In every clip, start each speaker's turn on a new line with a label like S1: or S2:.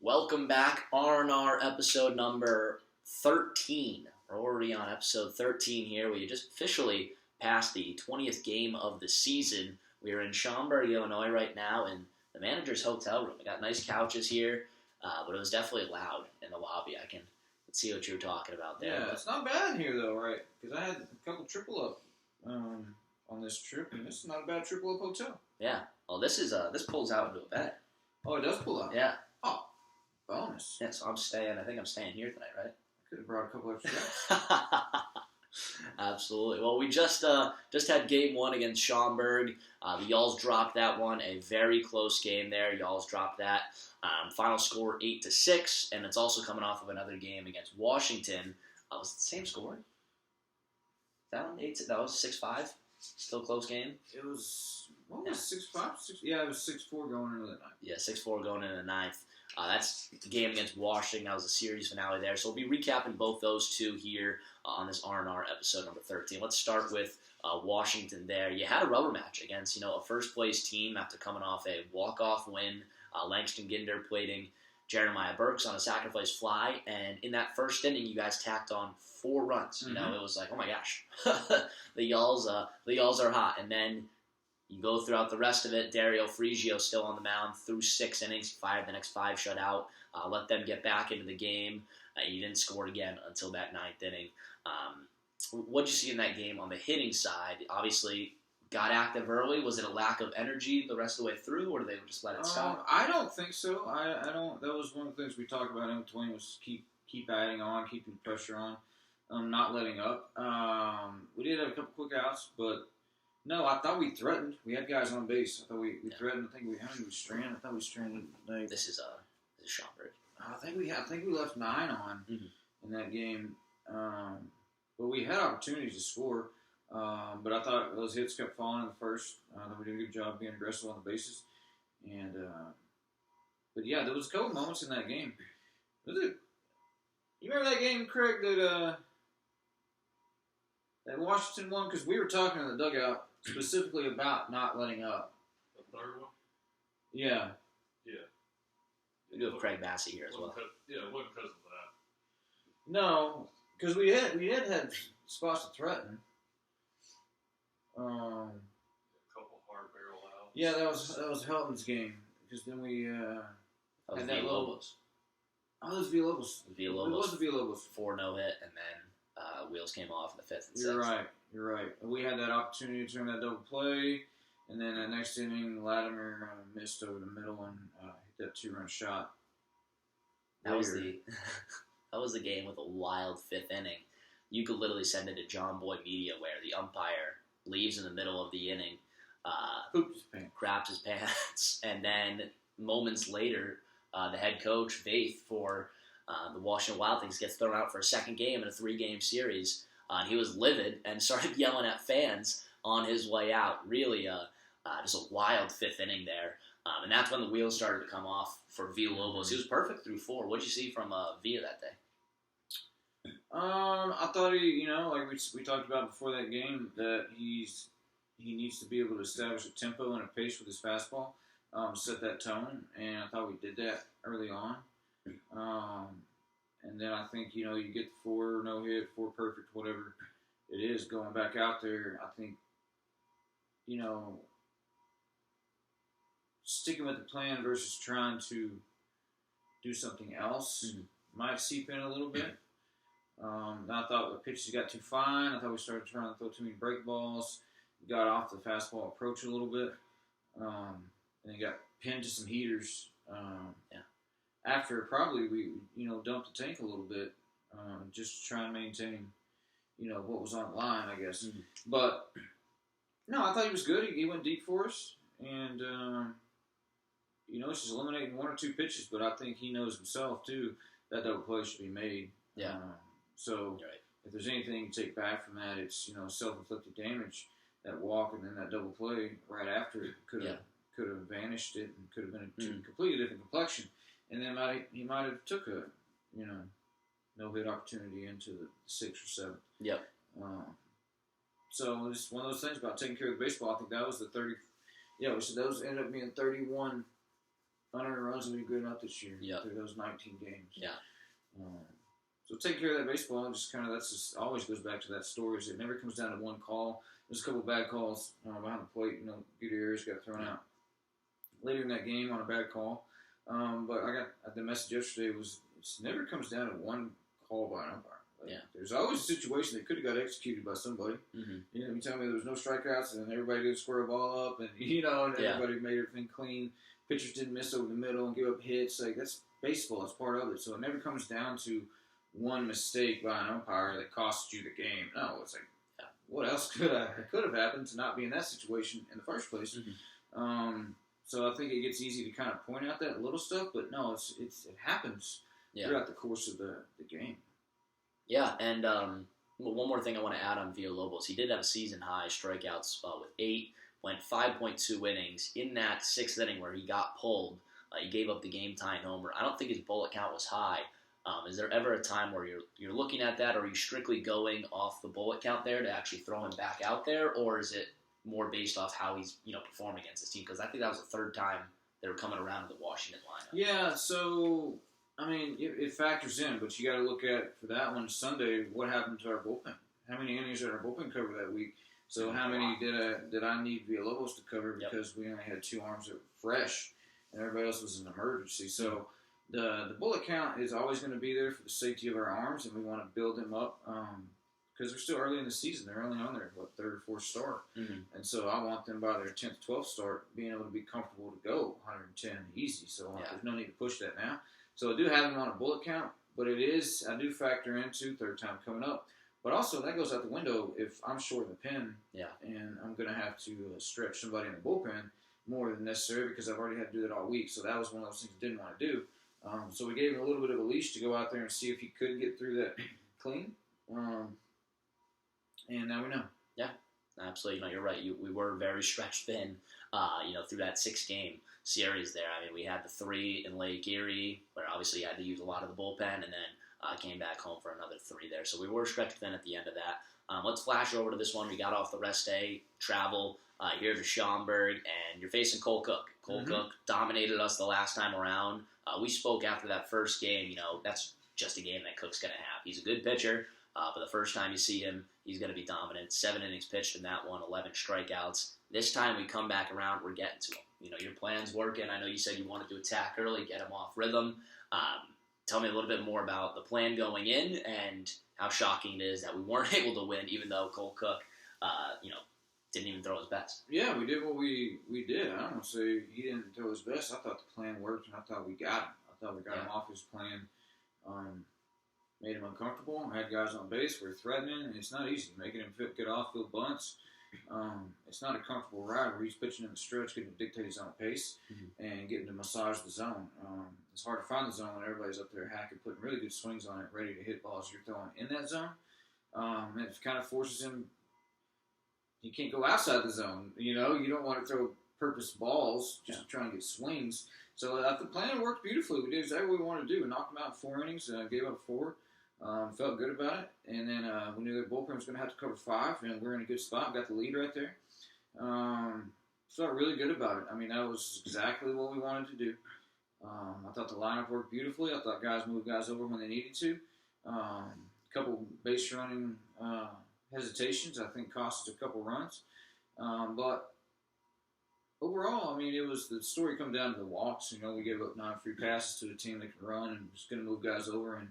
S1: Welcome back, RnR episode number 13. We're already on episode 13 here. We just officially passed the 20th game of the season. We are in Schaumburg, Illinois right now in the manager's hotel room. We got nice couches here, but it was definitely loud in the lobby. Let's see what you were talking about there.
S2: Yeah, it's not bad here though, right? Because I had a couple triple up on this trip, and this is not a bad triple up hotel.
S1: Yeah. Well, this pulls out into a bed.
S2: Oh, it does pull out?
S1: Yeah.
S2: Oh, bonus.
S1: Yeah, so I think I'm staying here tonight, right?
S2: I could have brought a couple extra guys.
S1: Absolutely. Well, we just had game one against Schaumburg. The Y'alls dropped that one, a very close game there. Y'alls dropped that. Final score 8-6, and it's also coming off of another game against Washington. Was it the same score? That one 8. That was 6-5. Still a close game.
S2: It was 6-5. Yeah, it was 6-4 going into the ninth.
S1: Yeah, 6-4 going into the ninth. That's the game against Washington. That was the series finale there. So we'll be recapping both those two here on this RnR episode number 13. Let's start with Washington there. You had a rubber match against, a first-place team after coming off a walk-off win. Langston Ginder plating Jeremiah Burks on a sacrifice fly. And in that first inning, you guys tacked on 4 runs.
S2: Mm-hmm.
S1: It was like, oh my gosh, the Y'alls are hot. And then you go throughout the rest of it. Dario Frigio still on the mound through 6 innings, fired the next 5 shutout. Let them get back into the game. You didn't score again until that 9th inning. What did you see in that game on the hitting side? Obviously, got active early. Was it a lack of energy the rest of the way through, or did they just let it stop?
S2: I don't think so. I don't. That was one of the things we talked about in between was keep adding on, keeping the pressure on, not letting up. We did have a couple quick outs, but. No, I thought we threatened. We had guys on base. I thought we threatened. I think we stranded. I thought we stranded.
S1: This is Schaumburg.
S2: I think we left 9 on in that game. But we had opportunities to score. But I thought those hits kept falling in the first. I thought we did a good job being aggressive on the bases. And but yeah, there was a couple moments in that game. You remember that game, Craig? That Washington won because we were talking in the dugout specifically about not letting up.
S3: The third one?
S2: Yeah.
S3: Yeah.
S1: We do have Craig Massey here as well.
S3: It wasn't because of that.
S2: No, because we had spots to threaten.
S3: A couple hard barrel outs.
S2: Yeah, that was Helton's game because then we
S1: That was Villalobos.
S2: Oh, it was Villalobos.
S1: It was the Villalobos. 4 no-hit, and then wheels came off in the 5th and 6th.
S2: You're right. We had that opportunity to turn that double play, and then the next inning, Latimer missed over the middle and hit that 2-run shot.
S1: That was the game with a wild 5th inning. You could literally send it to John Boy Media where the umpire leaves in the middle of the inning, craps his pants, and then moments later, the head coach, Vaith, for the Washington Wild Things gets thrown out for a second game in a 3-game series. And he was livid and started yelling at fans on his way out. Really, just a wild 5th inning there. And that's when the wheels started to come off for Villalobos. He was perfect through 4. What did you see from Villa that day?
S2: I thought he, like we talked about before that game, that he needs to be able to establish a tempo and a pace with his fastball, set that tone, and I thought we did that early on. And then I think, you get 4 no-hit, 4 perfect, whatever it is, going back out there, I think, sticking with the plan versus trying to do something else might seep in a little bit. I thought the pitches got too fine. I thought we started trying to throw too many break balls. Got off the fastball approach a little bit. And then got pinned to some heaters. After probably we, dumped the tank a little bit, just to try and maintain, what was on the line, I guess. Mm-hmm. But, no, I thought he was good. He went deep for us. And, it's just eliminating 1 or 2 pitches. But I think he knows himself, too, that double play should be made.
S1: Yeah.
S2: So, if there's anything to take back from that, it's, self-inflicted damage. That walk and then that double play right after it could have vanished it and could have been a completely different complexion. And then he might have took a, no-hit opportunity into the 6th or 7th.
S1: Yep.
S2: So it's one of those things about taking care of the baseball. I think that was the 30. Yeah, so those ended up being 31 unearned runs will be good enough this year through those 19 games.
S1: Yeah.
S2: So take care of that baseball. That's just always goes back to that story. Is it never comes down to one call. There's a couple of bad calls behind the plate. Gutierrez got thrown out later in that game on a bad call. But I got the message yesterday it never comes down to one call by an umpire. There's always a situation that could have got executed by somebody. Mm-hmm. You tell me there was no strikeouts and then everybody did square a ball up and everybody made everything clean. Pitchers didn't miss over the middle and give up hits. That's baseball. It's part of it. So it never comes down to one mistake by an umpire that costs you the game. No, it's what else could have happened to not be in that situation in the first place? Mm-hmm. So I think it gets easy to kind of point out that little stuff, but no, it happens throughout the course of the game.
S1: Yeah, and one more thing I want to add on Villalobos. He did have a season-high strikeouts with 8, went 5.2 innings. In that 6th inning where he got pulled, he gave up the game-tying homer. I don't think his bullet count was high. Is there ever a time where you're looking at that, or are you strictly going off the bullet count there to actually throw him back out there, or is it more based off how he's performing against his team? Because I think that was the 3rd time they were coming around to the Washington lineup.
S2: Yeah, so it factors in, but you got to look at for that one Sunday. What happened to our bullpen? How many innings did our bullpen cover that week? So how many did I need Villalobos to cover because we only had 2 arms that were fresh and everybody else was an emergency? So the bullet count is always going to be there for the safety of our arms, and we want to build them up because they're still early in the season. They're only on their 3rd or 4th start, and so I want them by their 10th, 12th start being able to be comfortable to go 110 easy. So there's no need to push that now. So I do have them on a bullet count, but I do factor into 3rd time coming up. But also that goes out the window if I'm short in the pen, and I'm going to have to stretch somebody in the bullpen more than necessary because I've already had to do that all week. So that was one of those things I didn't want to do. So we gave him a little bit of a leash to go out there and see if he could get through that clean. And now we know.
S1: Yeah, absolutely. You're right. We were very stretched thin, through that 6-game series there. I mean, we had the 3 in Lake Erie, where obviously you had to use a lot of the bullpen, and then came back home for another 3 there. So we were stretched thin at the end of that. Let's flash over to this one. We got off the rest day, travel here to Schaumburg, and you're facing Cole Cook. Cole Cook dominated us the last time around. We spoke after that first game, that's just a game that Cook's going to have. He's a good pitcher, but the first time you see him, he's going to be dominant. 7 innings pitched in that one, 11 strikeouts. This time we come back around, we're getting to him. Your plan's working. I know you said you wanted to attack early, get him off rhythm. Tell me a little bit more about the plan going in and how shocking it is that we weren't able to win, even though Cole Cook, didn't even throw his best.
S2: Yeah, we did what we did. I don't want to say he didn't throw his best. I thought the plan worked, and I thought we got him. I thought we got him off his plan. Made him uncomfortable. Had guys on base. We were threatening, and it's not easy. Making him get off field bunts. It's not a comfortable ride where he's pitching in the stretch, getting to dictate his own pace, and getting to massage the zone. It's hard to find the zone when everybody's up there hacking, putting really good swings on it, ready to hit balls you're throwing in that zone. It kind of forces him. He can't go outside the zone. You don't want to throw purpose balls just to try and get swings. So the plan worked beautifully. We did exactly what we wanted to do. We knocked him out in 4 innings. Gave up 4. Felt good about it. And then we knew the bullpen was going to have to cover 5, and we're in a good spot. Got the lead right there. Felt really good about it. I mean, that was exactly what we wanted to do. I thought the lineup worked beautifully. I thought guys moved guys over when they needed to. A couple base running hesitations, I think, cost us a couple runs. But overall, I mean, it was the story come down to the walks. We gave up 9 free passes to a team that can run and was going to move guys over. And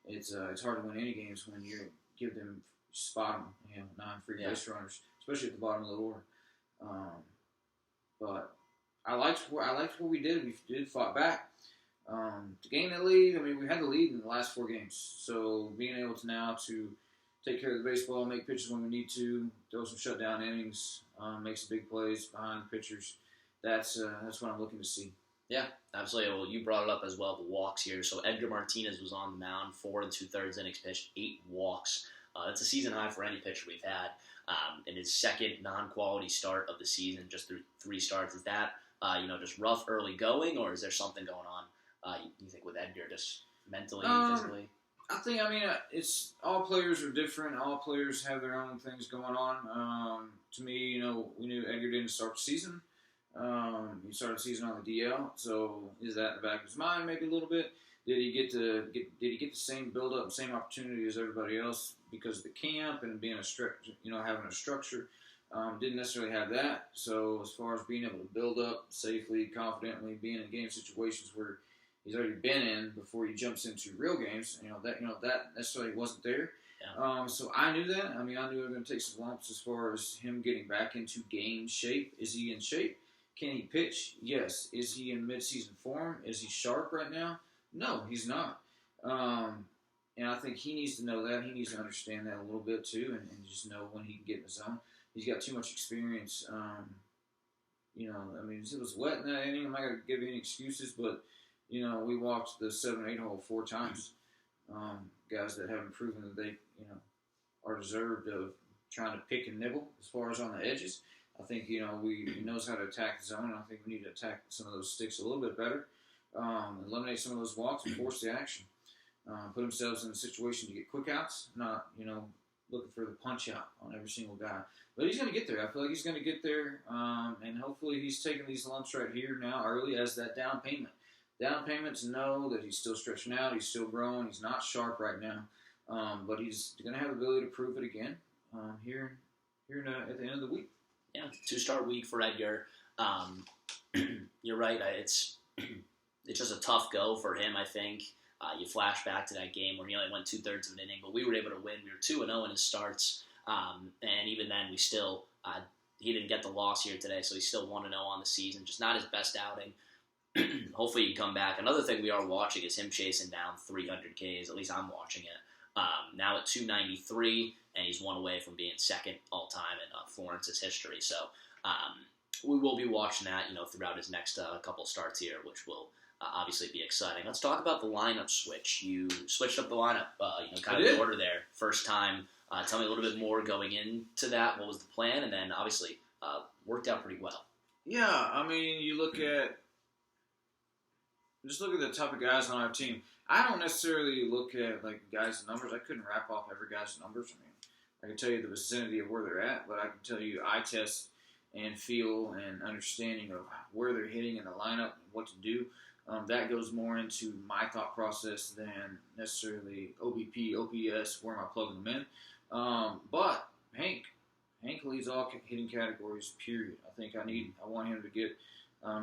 S2: it's hard to win any games when you give them spot them, 9 free base runners, especially at the bottom of the order. But I liked what we did. We did fought back to gain that lead. I mean, we had the lead in the last 4 games, so being able to now to take care of the baseball, make pitches when we need to, throw some shutdown innings, make some big plays behind the pitchers. That's what I'm looking to see.
S1: Yeah, absolutely. Well, you brought it up as well, the walks here. So Edgar Martinez was on the mound, 4 2/3 innings pitched, 8 walks. That's a season high for any pitcher we've had. In his 2nd non-quality start of the season, just through 3 starts. Is that just rough early going, or is there something going on? You think with Edgar, just mentally, physically?
S2: I think, it's all players are different. All players have their own things going on. To me, we knew Edgar didn't start the season. He started the season on the DL, so is that in the back of his mind maybe a little bit? Did he get the same build up, same opportunity as everybody else because of the camp and being having a structure? Didn't necessarily have that. So as far as being able to build up safely, confidently, being in game situations where he's already been in before he jumps into real games, that necessarily wasn't there.
S1: Yeah.
S2: So I knew that. I knew it was going to take some lumps as far as him getting back into game shape. Is he in shape? Can he pitch? Yes. Is he in midseason form? Is he sharp right now? No, he's not. And I think he needs to know that. He needs to understand that a little bit too, and just know when he can get in the zone. He's got too much experience. It was wet in that inning. I'm not going to give you any excuses, but, we walked the 7-8 hole 4 times. Guys that haven't proven that they, are deserved of trying to pick and nibble as far as on the edges. I think, he knows how to attack the zone. I think we need to attack some of those sticks a little bit better. Eliminate some of those walks and force the action. Put themselves in a situation to get quick outs, not, looking for the punch out on every single guy. But he's going to get there. I feel like he's going to get there, and hopefully he's taking these lumps right here now early as that down payment. Down payment to know that he's still stretching out, he's still growing, he's not sharp right now, but he's going to have the ability to prove it again here at the end of the week.
S1: Yeah, 2-start week for Edgar. You're right. It's just a tough go for him, I think. You flash back to that game where he only went 2/3 of an inning, but we were able to win. We were 2-0 in his starts, and even then we still he didn't get the loss here today, so he's still 1-0 on the season. Just not his best outing. Hopefully he can come back. Another thing we are watching is him chasing down 300 Ks. At least I'm watching it. Now at 293, and he's one away from being second all-time in Florence's history. So we will be watching that, throughout his next couple starts here, which will obviously be exciting. Let's talk about the lineup switch. You switched up the lineup, kind of in order there. First time. Tell me a little bit more going into that. What was the plan? And then, obviously, worked out pretty well.
S2: Yeah, you look at the type of guys on our team. I don't necessarily look at, guys' numbers. I couldn't rap off every guy's numbers. I can tell you the vicinity of where they're at, but I can tell you eye test and feel and understanding of where they're hitting in the lineup and what to do. That goes more into my thought process than necessarily OBP, OPS, where am I plugging them in. But Hank leads all hitting categories, period. I want him to get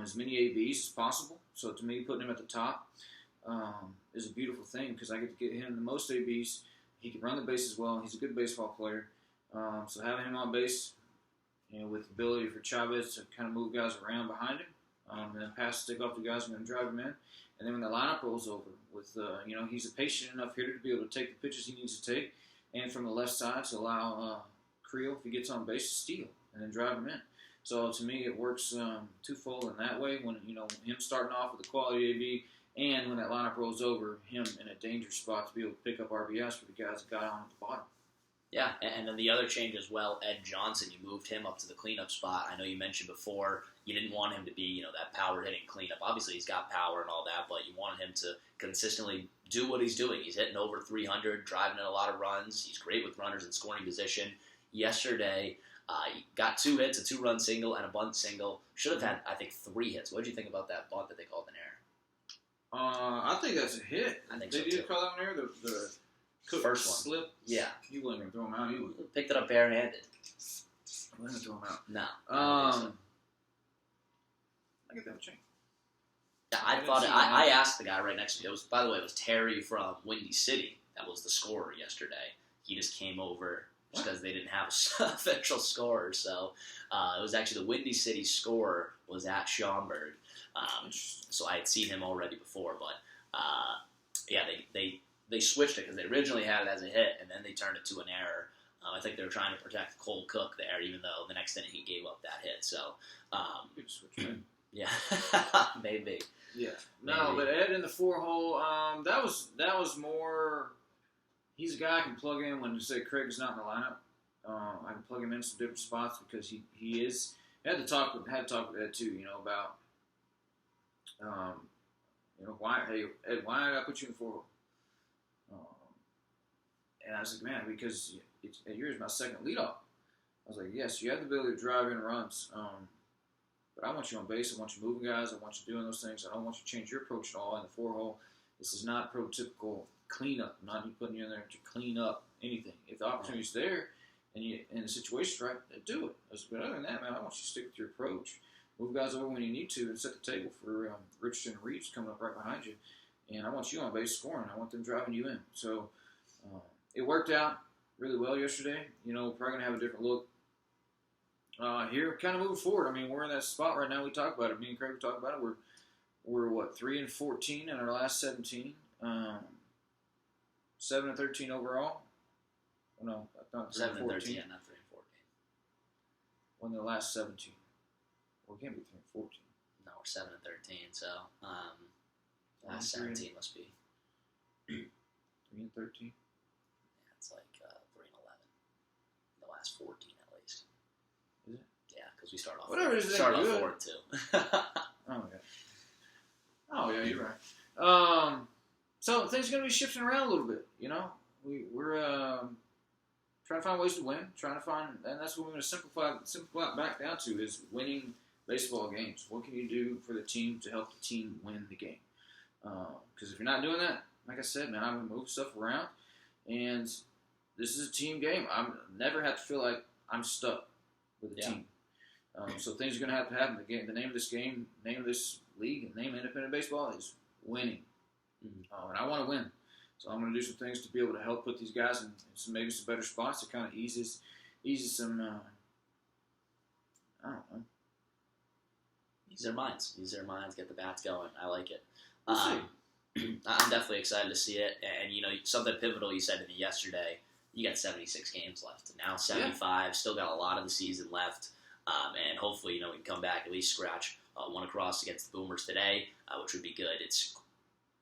S2: as many ABs as possible. So to me, putting him at the top is a beautiful thing because I get to get him the most ABs. He can run the bases well. He's a good baseball player. So having him on base, with the ability for Chavez to kind of move guys around behind him, and then pass the stick off to guys who are going to drive him in. And then when the lineup rolls over, he's a patient enough hitter to be able to take the pitches he needs to take, and from the left side to allow Creel, if he gets on base, to steal and then drive him in. So to me, it works twofold in that way. When him starting off with a quality AB, and when that lineup rolls over, him in a danger spot to be able to pick up RBIs for the guys that got on at the bottom.
S1: Yeah, and then the other change as well, Ed Johnson, you moved him up to the cleanup spot. I know you mentioned before you didn't want him to be, that power hitting cleanup. Obviously, he's got power and all that, but you wanted him to consistently do what he's doing. He's hitting over 300, driving in a lot of runs. He's great with runners in scoring position. Yesterday, he got 2 hits, a 2-run single, and a bunt single. Should have had, I think, 3 hits. What did you think about that bunt that they called an error?
S2: I think that's a hit.
S1: I think
S2: they
S1: so,
S2: did
S1: too.
S2: Call that one error? The
S1: first one.
S2: Slip?
S1: Yeah.
S2: You wouldn't even throw him out. You would.
S1: Picked it up barehanded.
S2: I wouldn't throw him out.
S1: No.
S2: I get that change.
S1: Yeah, I asked the guy right next to me. By the way, it was Terry from Windy City that was the scorer yesterday. He just came over just because they didn't have an official scorer. So it was actually the Windy City scorer was at Schaumburg. So I had seen him already before, but they switched it because they originally had it as a hit, and then they turned it to an error. I think they were trying to protect Cole Cook there, even though the next inning he gave up that hit. So, yeah, maybe.
S2: Yeah, no, but Ed in the 4-hole, that was more. He's a guy I can plug in when, say, Craig's not in the lineup. I can plug him in some different spots because he is. I had to talk with Ed too, about, why did I put you in 4-hole? And I was like, man, because yours is my second leadoff. I was like, yes, you have the ability to drive in runs, But I want you on base. I want you moving guys. I want you doing those things. I don't want you to change your approach at all in the 4-hole. This is not prototypical cleanup. I'm not putting you in there to clean up anything. If the opportunity's there and the situation's right, then do it. But other than that, man, I want you to stick with your approach. Move guys over when you need to and set the table for Richardson and Reeves coming up right behind you. And I want you on base scoring. I want them driving you in. So it worked out really well yesterday. You know, we're probably going to have a different look here kind of moving forward. I mean, we're in that spot right now. We talk about it. Me and Craig were talking about it. We're what, 3-14 in our last 17. 7-13 overall. Oh, no, not
S1: 7-13,
S2: 3-14.
S1: not 3-14.
S2: Won the last 17. Well, it can't be 3-14.
S1: No, we're 7-13. So last 17 must be
S2: 3-13.
S1: Yeah, it's like 3-11. The last 14 at least.
S2: Is it?
S1: Yeah, because we start off.
S2: Whatever it is,
S1: start off
S2: good.
S1: 4-2.
S2: Oh yeah, you're right. So things are going to be shifting around a little bit. You know, we're trying to find ways to win. And that's what we're going to simplify it back down to is winning baseball games. What can you do for the team to help the team win the game? Because if you're not doing that, like I said, man, I'm going to move stuff around, and this is a team game. I never have to feel like I'm stuck with the team. So things are going to happen. The name of this game, name of this league, and name of independent baseball is winning. And I want to win. So I'm going to do some things to be able to help put these guys in maybe some better spots. It kind of eases some, I don't know.
S1: Use their minds, get the bats going. I like it.
S2: We'll see.
S1: I'm definitely excited to see it. And, you know, something pivotal you said to me yesterday, you got 76 games left. Now 75, still got a lot of the season left. And hopefully, you know, we can come back, at least scratch one across against the Boomers today, which would be good.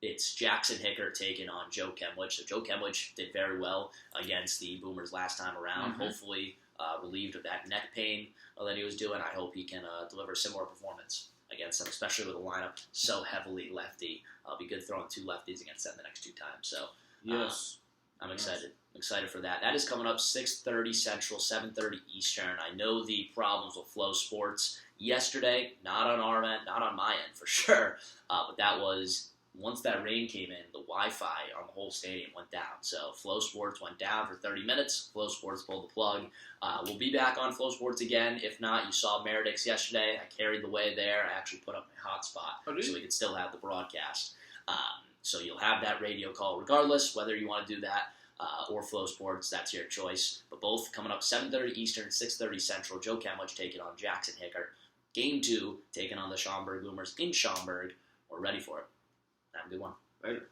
S1: It's Jackson Hickert taking on Joe Kemlich. So Joe Kemlich did very well against the Boomers last time around.
S2: Mm-hmm.
S1: Hopefully relieved of that neck pain that he was doing. I hope he can deliver a similar performance against them, especially with a lineup so heavily lefty. It'll be good throwing 2 lefties against them the next 2 times. So
S2: yes,
S1: I'm excited. Excited for that. That is coming up 6:30 Central, 7:30 Eastern. I know the problems with Flow Sports yesterday, not on our end, not on my end for sure, but that was once that rain came in, the Wi-Fi on the whole stadium went down. So Flow Sports went down for 30 minutes. Flow Sports pulled the plug. We'll be back on Flow Sports again. If not, you saw Meredith's yesterday. I carried the way there. I actually put up my hotspot so we could still have the broadcast. So you'll have that radio call regardless, whether you want to do that or Flow Sports. That's your choice. But both coming up 7:30 Eastern, 6:30 Central. Joe Kemlich taking on Jackson Hickert. Game 2 taking on the Schaumburg Boomers in Schaumburg. We're ready for it. Have a good one.
S2: Later.